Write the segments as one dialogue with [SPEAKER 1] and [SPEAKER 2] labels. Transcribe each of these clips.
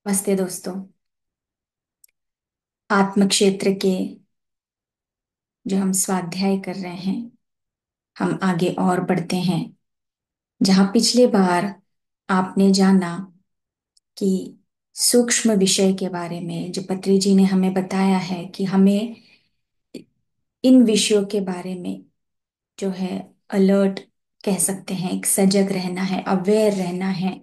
[SPEAKER 1] नमस्ते दोस्तों। आत्म क्षेत्र के जो हम स्वाध्याय कर रहे हैं, हम आगे और बढ़ते हैं। जहां पिछले बार आपने जाना कि सूक्ष्म विषय के बारे में, जो पत्री जी ने हमें बताया है कि हमें इन विषयों के बारे में जो है अलर्ट कह सकते हैं, एक सजग रहना है, अवेयर रहना है।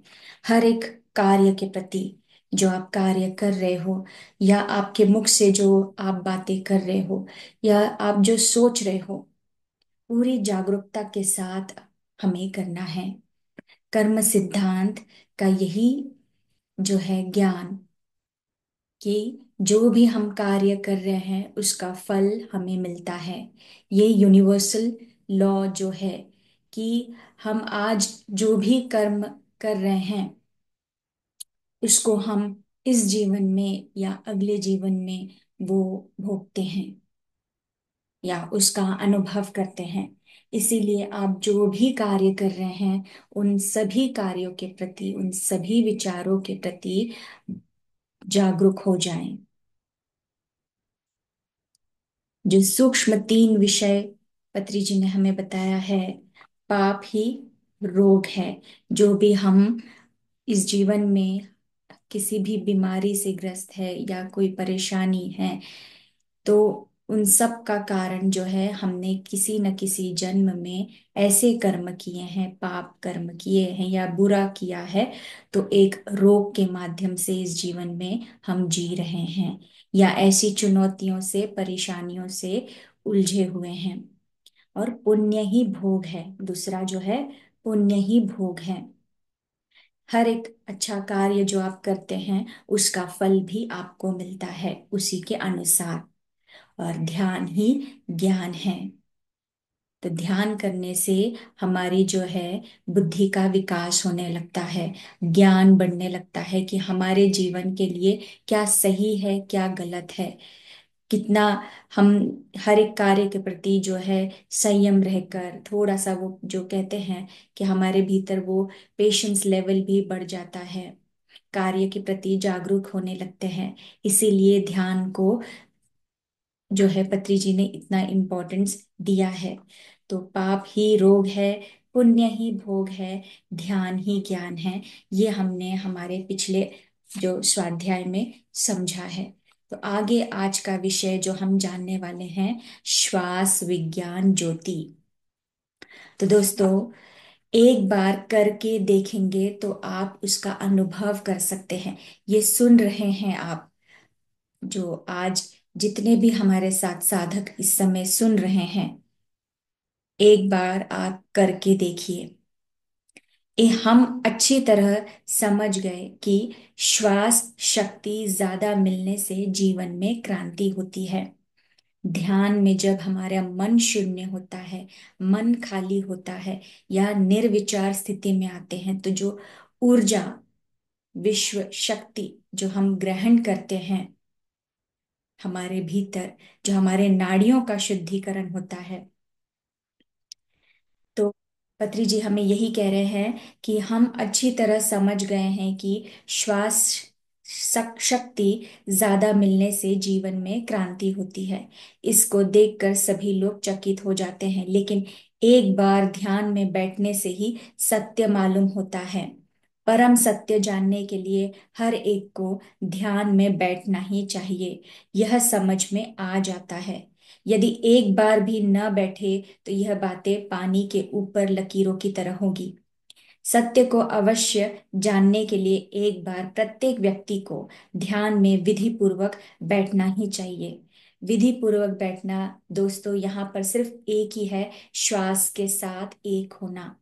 [SPEAKER 1] हर एक कार्य के प्रति, जो आप कार्य कर रहे हो या आपके मुख से जो आप बातें कर रहे हो या आप जो सोच रहे हो, पूरी जागरूकता के साथ हमें करना है। कर्म सिद्धांत का यही जो है ज्ञान कि जो भी हम कार्य कर रहे हैं उसका फल हमें मिलता है। ये यूनिवर्सल लॉ जो है कि हम आज जो भी कर्म कर रहे हैं उसको हम इस जीवन में या अगले जीवन में वो भोगते हैं या उसका अनुभव करते हैं। इसीलिए आप जो भी कार्य कर रहे हैं उन सभी कार्यों के प्रति, उन सभी विचारों के प्रति जागरूक हो जाएं। जो सूक्ष्म तीन विषय पत्री जी ने हमें बताया है, पाप ही रोग है। जो भी हम इस जीवन में किसी भी बीमारी से ग्रस्त है या कोई परेशानी है, तो उन सब का कारण जो है हमने किसी न किसी जन्म में ऐसे कर्म किए हैं, पाप कर्म किए हैं या बुरा किया है, तो एक रोग के माध्यम से इस जीवन में हम जी रहे हैं या ऐसी चुनौतियों से, परेशानियों से उलझे हुए हैं। और पुण्य ही भोग है, दूसरा जो है पुण्य ही भोग है। हर एक अच्छा कार्य जो आप करते हैं उसका फल भी आपको मिलता है उसी के अनुसार। और ध्यान ही ज्ञान है। तो ध्यान करने से हमारी जो है बुद्धि का विकास होने लगता है, ज्ञान बढ़ने लगता है कि हमारे जीवन के लिए क्या सही है, क्या गलत है। कितना हम हर एक कार्य के प्रति जो है संयम रहकर, थोड़ा सा वो जो कहते हैं कि हमारे भीतर वो पेशेंस लेवल भी बढ़ जाता है, कार्य के प्रति जागरूक होने लगते हैं। इसीलिए ध्यान को जो है पत्री जी ने इतना इम्पोर्टेंस दिया है। तो पाप ही रोग है, पुण्य ही भोग है, ध्यान ही ज्ञान है। ये हमने हमारे पिछले जो स्वाध्याय में समझा है। तो आगे आज का विषय जो हम जानने वाले हैं, श्वास विज्ञान ज्योति। तो दोस्तों, एक बार करके देखेंगे तो आप उसका अनुभव कर सकते हैं। ये सुन रहे हैं आप, जो आज जितने भी हमारे साथ साधक इस समय सुन रहे हैं, एक बार आप करके देखिए। हम अच्छी तरह समझ गए कि श्वास शक्ति ज्यादा मिलने से जीवन में क्रांति होती है। ध्यान में जब हमारा मन शून्य होता है, मन खाली होता है या निर्विचार स्थिति में आते हैं, तो जो ऊर्जा, विश्व शक्ति जो हम ग्रहण करते हैं हमारे भीतर, जो हमारे नाड़ियों का शुद्धिकरण होता है, तो पत्री जी हमें यही कह रहे हैं कि हम अच्छी तरह समझ गए हैं कि श्वास शक्ति ज्यादा मिलने से जीवन में क्रांति होती है। इसको देखकर सभी लोग चकित हो जाते हैं, लेकिन एक बार ध्यान में बैठने से ही सत्य मालूम होता है। परम सत्य जानने के लिए हर एक को ध्यान में बैठना ही चाहिए, यह समझ में आ जाता है। यदि एक बार भी न बैठे तो यह बातें पानी के ऊपर लकीरों की तरह होगी। सत्य को अवश्य जानने के लिए एक बार प्रत्येक व्यक्ति को ध्यान में विधि पूर्वक बैठना ही चाहिए। विधि पूर्वक बैठना दोस्तों, यहाँ पर सिर्फ एक ही है, श्वास के साथ एक होना।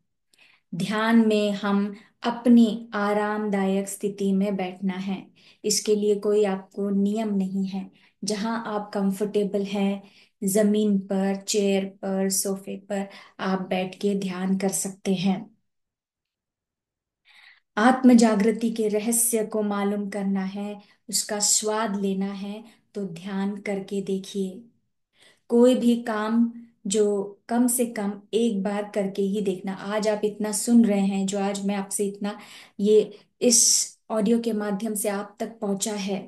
[SPEAKER 1] ध्यान में हम अपनी आरामदायक स्थिति में बैठना है। इसके लिए कोई आपको नियम नहीं है। जहां आप कंफर्टेबल हैं, जमीन पर, चेयर पर, सोफे पर आप बैठ के ध्यान कर सकते हैं। आत्म जागृति के रहस्य को मालूम करना है, उसका स्वाद लेना है, तो ध्यान करके देखिए। कोई भी काम जो कम से कम एक बार करके ही देखना। आज आप इतना सुन रहे हैं, जो आज मैं आपसे इतना ये इस ऑडियो के माध्यम से आप तक पहुंचा है,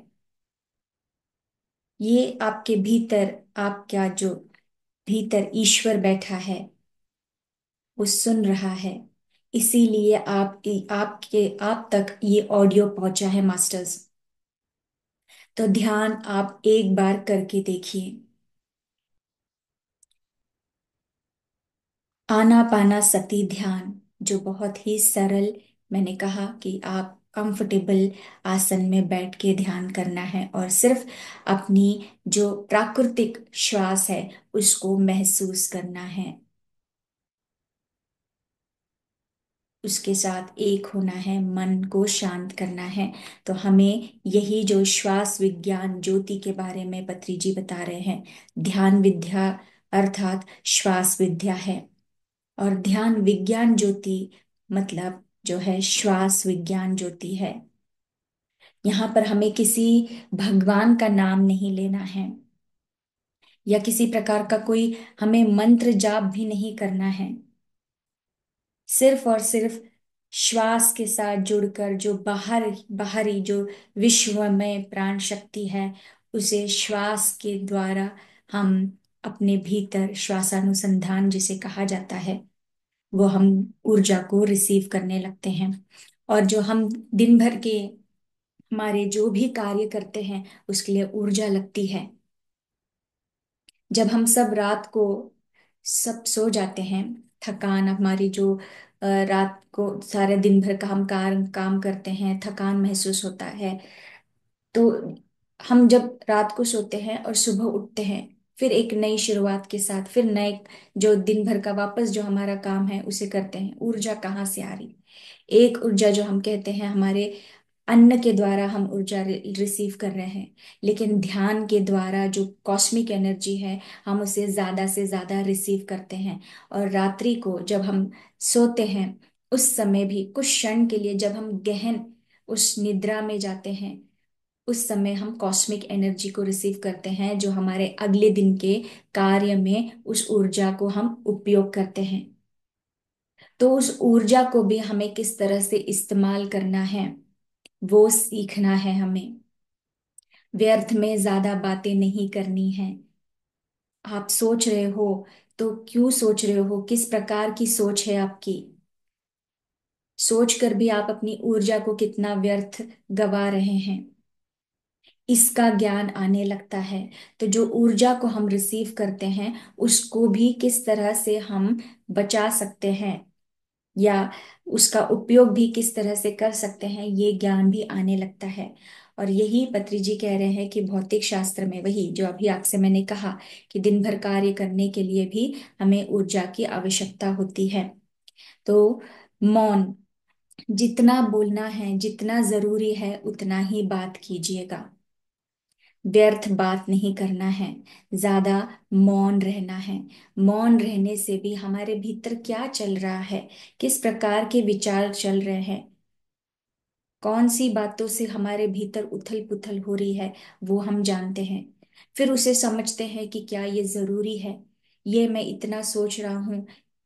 [SPEAKER 1] ये आपके भीतर, आपका जो भीतर ईश्वर बैठा है वो सुन रहा है। इसीलिए आप तक ये ऑडियो पहुंचा है मास्टर्स। तो ध्यान आप एक बार करके देखिए। आनापाना सती ध्यान, जो बहुत ही सरल, मैंने कहा कि आप कंफर्टेबल आसन में बैठ के ध्यान करना है और सिर्फ अपनी जो प्राकृतिक श्वास है उसको महसूस करना है, उसके साथ एक होना है, मन को शांत करना है। तो हमें यही जो श्वास विज्ञान ज्योति के बारे में पत्री जी बता रहे हैं, ध्यान विद्या अर्थात श्वास विद्या है। और ध्यान विज्ञान ज्योति मतलब जो है श्वास विज्ञान ज्योति है। यहाँ पर हमें किसी भगवान का नाम नहीं लेना है या किसी प्रकार का कोई हमें मंत्र जाप भी नहीं करना है। सिर्फ और सिर्फ श्वास के साथ जुड़कर जो बाहरी जो विश्व में प्राण शक्ति है, उसे श्वास के द्वारा हम अपने भीतर श्वासानुसंधान जिसे कहा जाता है, वो हम ऊर्जा को रिसीव करने लगते हैं। और जो हम दिन भर के हमारे जो भी कार्य करते हैं उसके लिए ऊर्जा लगती है। जब हम सब रात को सब सो जाते हैं, थकान हमारी जो रात को सारे दिन भर का हम काम करते हैं, थकान महसूस होता है, तो हम जब रात को सोते हैं और सुबह उठते हैं, फिर एक नई शुरुआत के साथ फिर नए जो दिन भर का वापस जो हमारा काम है उसे करते हैं। ऊर्जा कहाँ से आ रही? एक ऊर्जा जो हम कहते हैं हमारे अन्न के द्वारा हम ऊर्जा रिसीव कर रहे हैं, लेकिन ध्यान के द्वारा जो कॉस्मिक एनर्जी है हम उसे ज्यादा से ज्यादा रिसीव करते हैं। और रात्रि को जब हम सोते हैं उस समय भी कुछ क्षण के लिए जब हम गहन उस निद्रा में जाते हैं, उस समय हम कॉस्मिक एनर्जी को रिसीव करते हैं जो हमारे अगले दिन के कार्य में उस ऊर्जा को हम उपयोग करते हैं। तो उस ऊर्जा को भी हमें किस तरह से इस्तेमाल करना है वो सीखना है हमें। व्यर्थ में ज्यादा बातें नहीं करनी है। आप सोच रहे हो तो क्यों सोच रहे हो, किस प्रकार की सोच है आपकी? सोच कर भी आप अपनी ऊर्जा को कितना व्यर्थ गवा रहे हैं, इसका ज्ञान आने लगता है। तो जो ऊर्जा को हम रिसीव करते हैं उसको भी किस तरह से हम बचा सकते हैं या उसका उपयोग भी किस तरह से कर सकते हैं, ये ज्ञान भी आने लगता है। और यही पत्री जी कह रहे हैं कि भौतिक शास्त्र में वही जो अभी आपसे मैंने कहा कि दिन भर कार्य करने के लिए भी हमें ऊर्जा की आवश्यकता होती है। तो मौन, जितना बोलना है जितना जरूरी है उतना ही बात कीजिएगा, व्यर्थ बात नहीं करना है, ज्यादा मौन रहना है। मौन रहने से भी हमारे भीतर क्या चल रहा है, किस प्रकार के विचार चल रहे हैं, कौन सी बातों से हमारे भीतर उथल पुथल हो रही है, वो हम जानते हैं। फिर उसे समझते हैं कि क्या ये जरूरी है, ये मैं इतना सोच रहा हूं,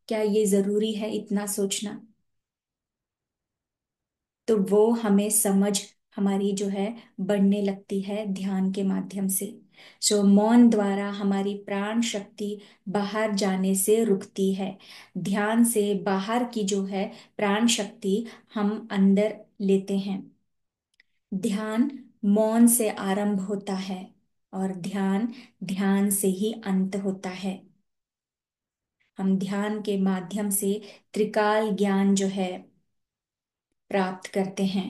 [SPEAKER 1] क्या ये जरूरी है इतना सोचना? तो वो हमें समझ हमारी जो है बढ़ने लगती है ध्यान के माध्यम से। सो मौन द्वारा हमारी प्राण शक्ति बाहर जाने से रुकती है। ध्यान से बाहर की जो है प्राण शक्ति हम अंदर लेते हैं। ध्यान मौन से आरंभ होता है और ध्यान ध्यान से ही अंत होता है। हम ध्यान के माध्यम से त्रिकाल ज्ञान जो है प्राप्त करते हैं।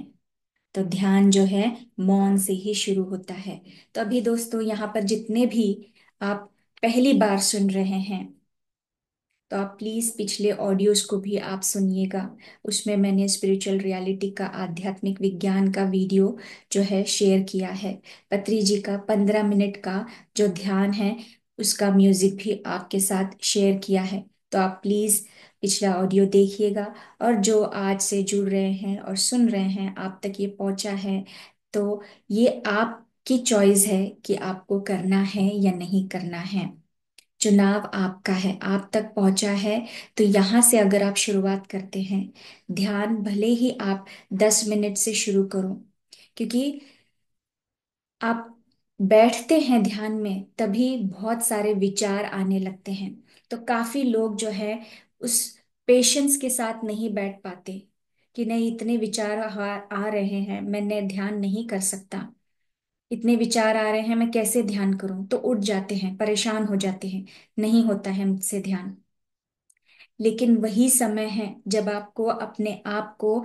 [SPEAKER 1] तो ध्यान जो है मौन से ही शुरू होता है। तो अभी दोस्तों यहाँ पर जितने भी आप पहली बार सुन रहे हैं, तो आप प्लीज पिछले ऑडियोज को भी आप सुनिएगा। उसमें मैंने स्पिरिचुअल रियलिटी का, आध्यात्मिक विज्ञान का वीडियो जो है शेयर किया है। पत्री जी का 15 मिनट का जो ध्यान है उसका म्यूजिक भी आपके साथ शेयर किया है। तो आप प्लीज पिछला ऑडियो देखिएगा। और जो आज से जुड़ रहे हैं और सुन रहे हैं, आप तक ये पहुंचा है, तो ये आपकी चॉइस है कि आपको करना है या नहीं करना है। चुनाव आपका है, आप तक पहुंचा है। तो यहां से अगर आप शुरुआत करते हैं ध्यान, भले ही आप 10 मिनट से शुरू करो, क्योंकि आप बैठते हैं ध्यान में तभी बहुत सारे विचार आने लगते हैं। तो काफी लोग जो है उस पेशेंस के साथ नहीं बैठ पाते कि नहीं, इतने विचार आ रहे हैं, मैंने ध्यान नहीं कर सकता, इतने विचार आ रहे हैं, मैं कैसे ध्यान करूं, तो उठ जाते हैं, परेशान हो जाते हैं, नहीं होता है मुझसे ध्यान। लेकिन वही समय है जब आपको अपने आप को,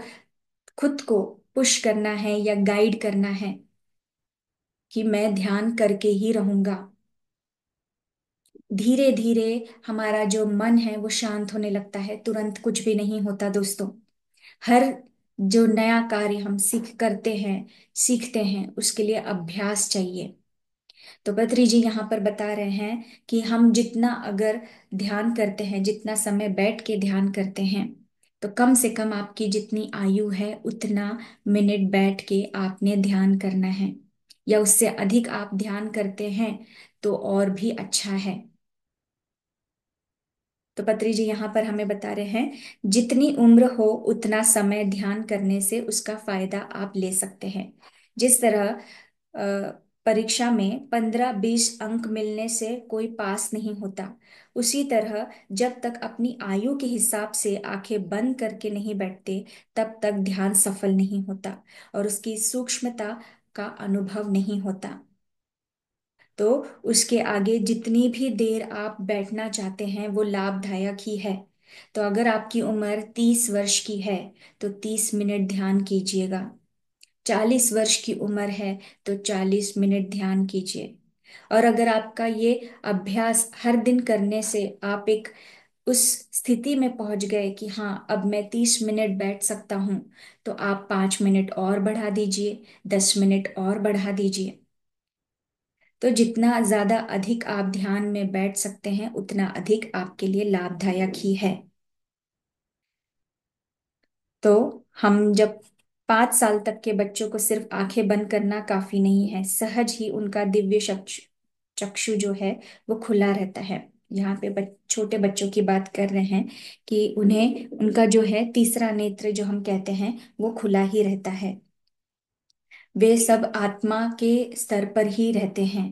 [SPEAKER 1] खुद को पुश करना है या गाइड करना है कि मैं ध्यान करके ही रहूंगा। धीरे धीरे हमारा जो मन है वो शांत होने लगता है, तुरंत कुछ भी नहीं होता दोस्तों। हर जो नया कार्य हम सीखते हैं उसके लिए अभ्यास चाहिए। तो बद्री जी यहाँ पर बता रहे हैं कि हम जितना अगर ध्यान करते हैं, जितना समय बैठ के ध्यान करते हैं, तो कम से कम आपकी जितनी आयु है उतना मिनट बैठ के आपने ध्यान करना है, या उससे अधिक आप ध्यान करते हैं तो और भी अच्छा है। तो पत्री जी यहाँ पर हमें बता रहे हैं जितनी उम्र हो उतना समय ध्यान करने से उसका फायदा आप ले सकते हैं। जिस तरह परीक्षा में 15-20 अंक मिलने से कोई पास नहीं होता, उसी तरह जब तक अपनी आयु के हिसाब से आंखें बंद करके नहीं बैठते तब तक ध्यान सफल नहीं होता और उसकी सूक्ष्मता का अनुभव नहीं होता। तो उसके आगे जितनी भी देर आप बैठना चाहते हैं वो लाभदायक ही है। तो अगर आपकी उम्र 30 वर्ष की है तो 30 मिनट ध्यान कीजिएगा, 40 वर्ष की उम्र है तो 40 मिनट ध्यान कीजिए। और अगर आपका ये अभ्यास हर दिन करने से आप एक उस स्थिति में पहुंच गए कि हाँ अब मैं 30 मिनट बैठ सकता हूँ, तो आप 5 मिनट और बढ़ा दीजिए, 10 मिनट और बढ़ा दीजिए। तो जितना ज्यादा अधिक आप ध्यान में बैठ सकते हैं उतना अधिक आपके लिए लाभदायक ही है। तो हम जब 5 साल तक के बच्चों को सिर्फ आंखें बंद करना काफी नहीं है, सहज ही उनका दिव्य चक्षु चक्षु जो है वो खुला रहता है। यहाँ पे छोटे बच्चों की बात कर रहे हैं कि उन्हें उनका जो है तीसरा नेत्र जो हम कहते हैं वो खुला ही रहता है। वे सब आत्मा के स्तर पर ही रहते हैं।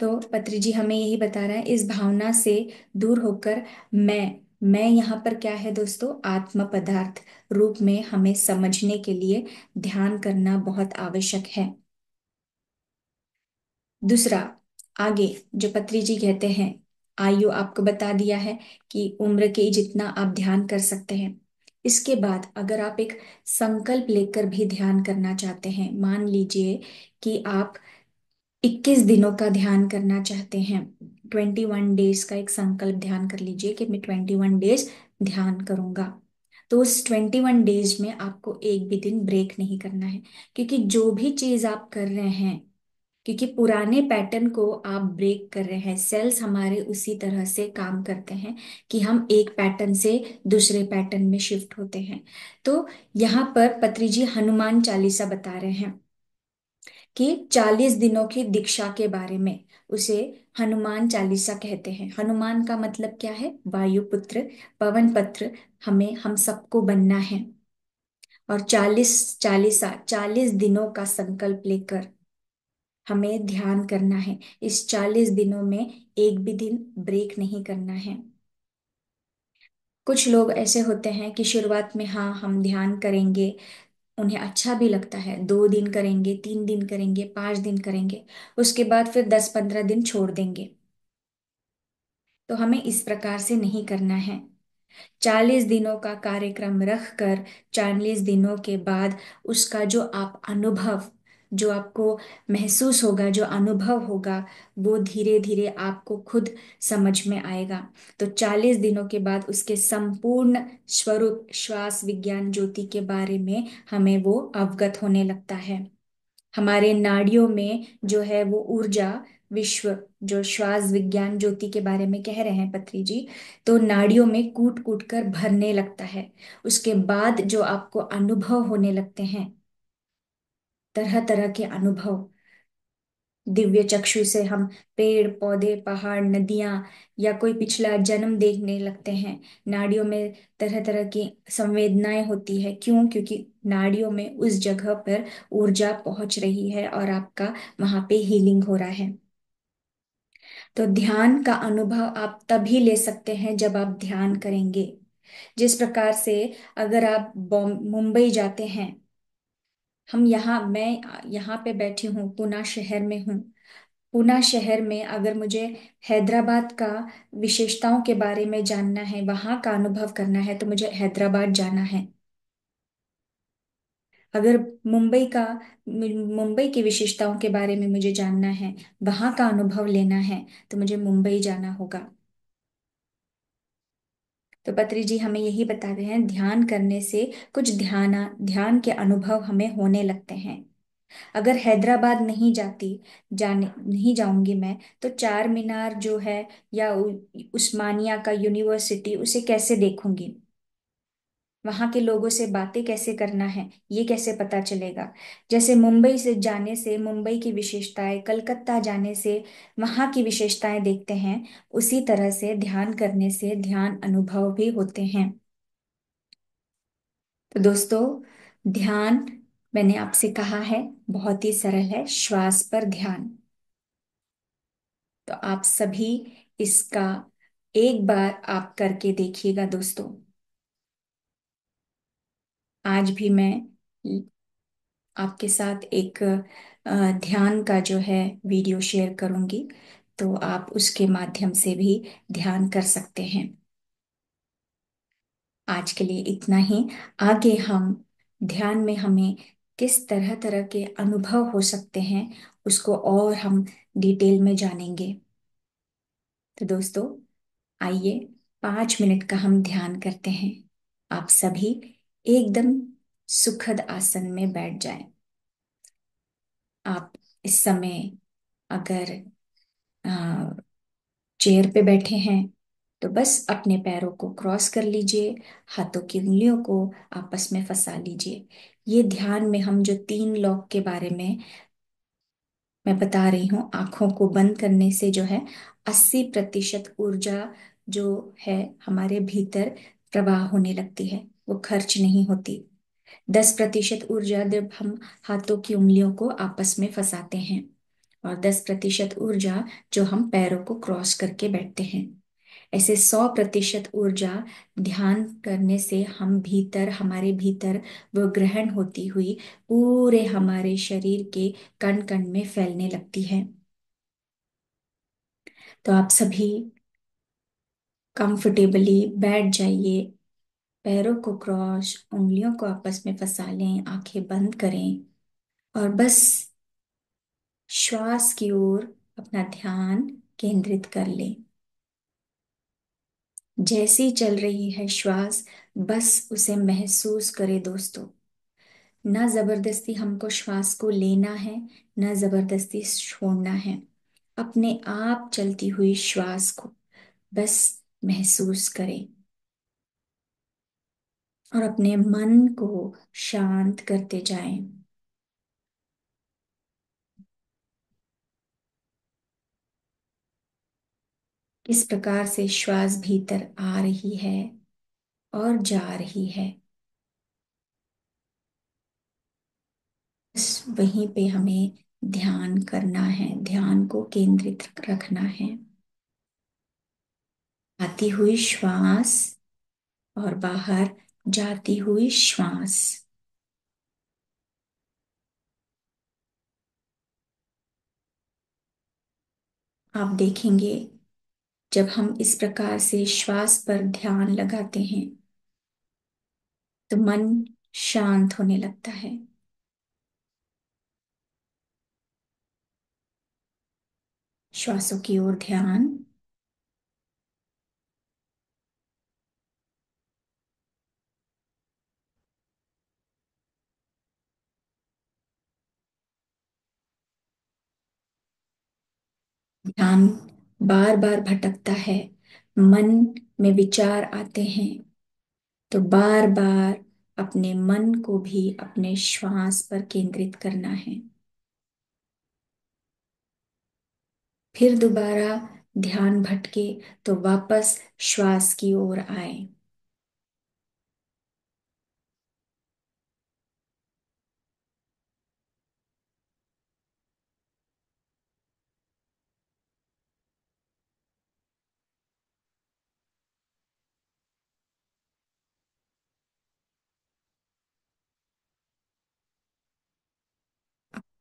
[SPEAKER 1] तो पत्री जी हमें यही बता रहा है, इस भावना से दूर होकर मैं यहाँ पर क्या है दोस्तों, आत्म पदार्थ रूप में हमें समझने के लिए ध्यान करना बहुत आवश्यक है। दूसरा, आगे जो पत्री जी कहते हैं, आयु आपको बता दिया है कि उम्र के जितना आप ध्यान कर सकते हैं। इसके बाद अगर आप एक संकल्प लेकर भी ध्यान करना चाहते हैं, मान लीजिए कि आप 21 दिनों का ध्यान करना चाहते हैं, 21 डेज का एक संकल्प ध्यान कर लीजिए कि मैं 21 डेज ध्यान करूंगा। तो उस 21 डेज में आपको एक भी दिन ब्रेक नहीं करना है, क्योंकि जो भी चीज आप कर रहे हैं, क्योंकि पुराने पैटर्न को आप ब्रेक कर रहे हैं, सेल्स हमारे उसी तरह से काम करते हैं कि हम एक पैटर्न से दूसरे पैटर्न में शिफ्ट होते हैं। तो यहाँ पर पत्री जी हनुमान चालीसा बता रहे हैं कि 40 दिनों की दीक्षा के बारे में, उसे हनुमान चालीसा कहते हैं। हनुमान का मतलब क्या है, वायुपुत्र, पवन पुत्र, हमें हम सबको बनना है। और 40 दिनों का संकल्प लेकर हमें ध्यान करना है। इस 40 दिनों में एक भी दिन ब्रेक नहीं करना है। कुछ लोग ऐसे होते हैं कि शुरुआत में हाँ हम ध्यान करेंगे, उन्हें अच्छा भी लगता है, 2 दिन करेंगे, 3 दिन करेंगे, 5 दिन करेंगे, उसके बाद फिर 10-15 दिन छोड़ देंगे। तो हमें इस प्रकार से नहीं करना है। 40 दिनों का कार्यक्रम रख कर 40 दिनों के बाद उसका जो आप अनुभव, जो आपको महसूस होगा, जो अनुभव होगा, वो धीरे धीरे आपको खुद समझ में आएगा। तो 40 दिनों के बाद उसके संपूर्ण स्वरूप, श्वास विज्ञान ज्योति के बारे में हमें वो अवगत होने लगता है। हमारे नाड़ियों में जो है वो ऊर्जा, विश्व जो श्वास विज्ञान ज्योति के बारे में कह रहे हैं पत्री जी, तो नाड़ियों में कूट कूट कर भरने लगता है। उसके बाद जो आपको अनुभव होने लगते हैं, तरह तरह के अनुभव, दिव्य चक्षु से हम पेड़ पौधे पहाड़ नदियां या कोई पिछला जन्म देखने लगते हैं। नाड़ियों में तरह तरह की संवेदनाएं होती है। क्यों? क्योंकि नाड़ियों में उस जगह पर ऊर्जा पहुंच रही है और आपका वहां पे हीलिंग हो रहा है। तो ध्यान का अनुभव आप तभी ले सकते हैं जब आप ध्यान करेंगे। जिस प्रकार से अगर आप मुंबई जाते हैं, मैं यहाँ पे बैठी हूँ, पुणे शहर में हूँ। पुणे शहर में अगर मुझे हैदराबाद का विशेषताओं के बारे में जानना है, वहां का अनुभव करना है, तो मुझे हैदराबाद जाना है। अगर मुंबई की विशेषताओं के बारे में मुझे जानना है, वहां का अनुभव लेना है, तो मुझे मुंबई जाना होगा। तो पत्री जी हमें यही बता रहे हैं, ध्यान करने से कुछ ध्यान के अनुभव हमें होने लगते हैं। अगर हैदराबाद जाने नहीं जाऊंगी मैं, तो चार मीनार जो है या उस्मानिया का यूनिवर्सिटी, उसे कैसे देखूंगी? वहां के लोगों से बातें कैसे करना है, ये कैसे पता चलेगा? जैसे मुंबई से जाने से मुंबई की विशेषताएं, कलकत्ता जाने से वहां की विशेषताएं देखते हैं, उसी तरह से ध्यान करने से ध्यान अनुभव भी होते हैं। तो दोस्तों, ध्यान, मैंने आपसे कहा है, बहुत ही सरल है, श्वास पर ध्यान। तो आप सभी इसका एक बार आप करके देखिएगा दोस्तों। आज भी मैं आपके साथ एक ध्यान का जो है वीडियो शेयर करूंगी, तो आप उसके माध्यम से भी ध्यान कर सकते हैं। आज के लिए इतना ही। आगे हम ध्यान में हमें किस तरह तरह के अनुभव हो सकते हैं, उसको और हम डिटेल में जानेंगे। तो दोस्तों, आइए 5 मिनट का हम ध्यान करते हैं। आप सभी एकदम सुखद आसन में बैठ जाएं। आप इस समय अगर चेयर पे बैठे हैं, तो बस अपने पैरों को क्रॉस कर लीजिए, हाथों की उंगलियों को आपस में फंसा लीजिए। ये ध्यान में हम जो 3 लॉक के बारे में मैं बता रही हूँ, आंखों को बंद करने से जो है 80% ऊर्जा जो है हमारे भीतर प्रवाह होने लगती है, वो खर्च नहीं होती। 10% ऊर्जा जब हम हाथों की उंगलियों को आपस में फंसाते हैं, और 10% ऊर्जा जो हम पैरों को क्रॉस करके बैठते हैं। ऐसे 100% ऊर्जा ध्यान करने से हमारे भीतर वो ग्रहण होती हुई पूरे हमारे शरीर के कण कण में फैलने लगती है। तो आप सभी कंफर्टेबली बैठ जाइए, पैरों को क्रॉस, उंगलियों को आपस में फंसा लें, आंखें बंद करें और बस श्वास की ओर अपना ध्यान केंद्रित कर लें। जैसी चल रही है श्वास, बस उसे महसूस करें दोस्तों। ना जबरदस्ती हमको श्वास को लेना है, ना जबरदस्ती छोड़ना है। अपने आप चलती हुई श्वास को बस महसूस करें और अपने मन को शांत करते जाएं। किस प्रकार से श्वास भीतर आ रही है और जा रही है, बस वहीं पे हमें ध्यान करना है, ध्यान को केंद्रित रखना है। आती हुई श्वास और बाहर जाती हुई श्वास। आप देखेंगे, जब हम इस प्रकार से श्वास पर ध्यान लगाते हैं, तो मन शांत होने लगता है। श्वासों की ओर ध्यान। ध्यान बार बार भटकता है, मन में विचार आते हैं, तो बार बार अपने मन को भी अपने श्वास पर केंद्रित करना है। फिर दोबारा ध्यान भटके तो वापस श्वास की ओर आए।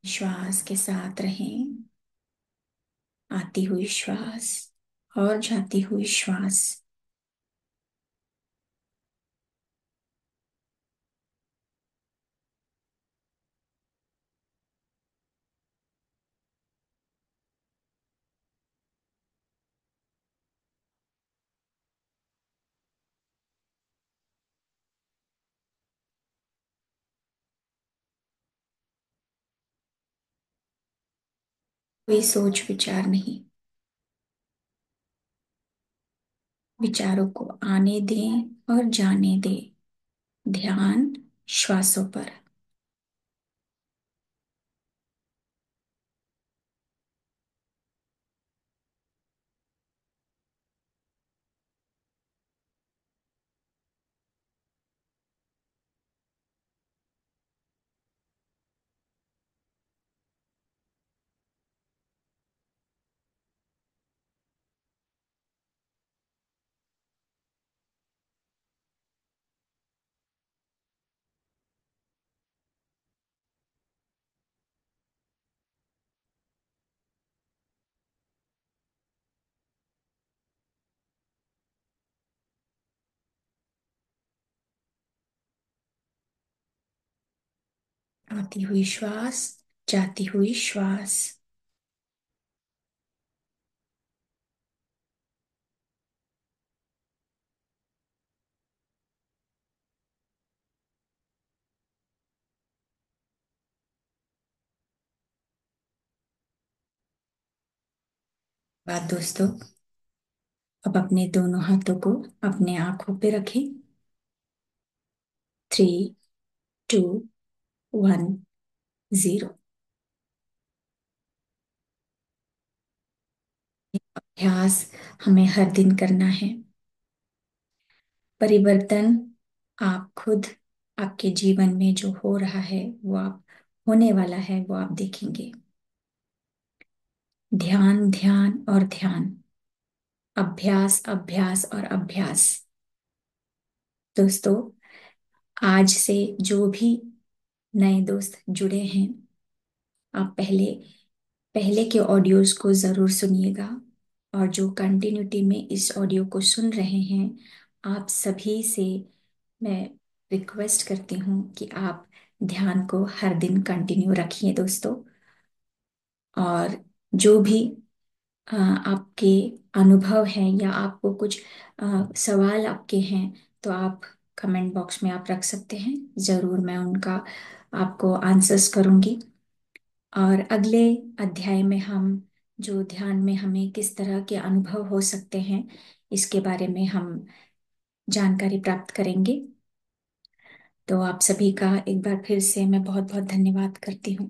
[SPEAKER 1] श्वास के साथ रहें। आती हुई श्वास और जाती हुई श्वास। कोई सोच विचार नहीं। विचारों को आने दें और जाने दें। ध्यान श्वासों पर। आती हुई श्वास, जाती हुई श्वास। बात दोस्तों, अब अपने दोनों हाथों को अपने आंखों पे रखें। 3, 2, 1, 0। अभ्यास हमें हर दिन करना है। परिवर्तन आप खुद, आपके जीवन में जो हो रहा है वो आप, होने वाला है वो आप देखेंगे। ध्यान ध्यान और ध्यान। अभ्यास अभ्यास और अभ्यास। दोस्तों, आज से जो भी नए दोस्त जुड़े हैं, आप पहले पहले के ऑडियोज को जरूर सुनिएगा। और जो कंटिन्यूटी में इस ऑडियो को सुन रहे हैं, आप सभी से मैं रिक्वेस्ट करती हूँ कि आप ध्यान को हर दिन कंटिन्यू रखिए दोस्तों। और जो भी आपके अनुभव हैं या आपको कुछ सवाल आपके हैं, तो आप कमेंट बॉक्स में आप रख सकते हैं। ज़रूर मैं उनका आपको आंसर्स करूंगी। और अगले अध्याय में हम जो ध्यान में हमें किस तरह के अनुभव हो सकते हैं, इसके बारे में हम जानकारी प्राप्त करेंगे। तो आप सभी का एक बार फिर से मैं बहुत बहुत धन्यवाद करती हूँ।